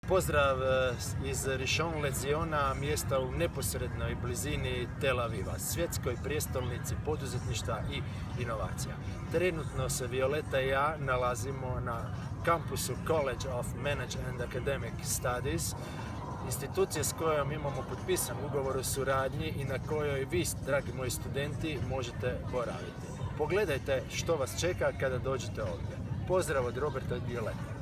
Pozdrav iz Rishon Leziona, mjesta u neposrednoj blizini Tel Aviva, svjetskoj prijestolnici poduzetništva i inovacija. Trenutno se Violeta i ja nalazimo na kampusu College of Management and Academic Studies, institucije s kojom imamo potpisan ugovor o suradnji i na kojoj vi, dragi moji studenti, možete boraviti. Pogledajte što vas čeka kada dođete ovdje. Pozdrav od Roberta i Violete.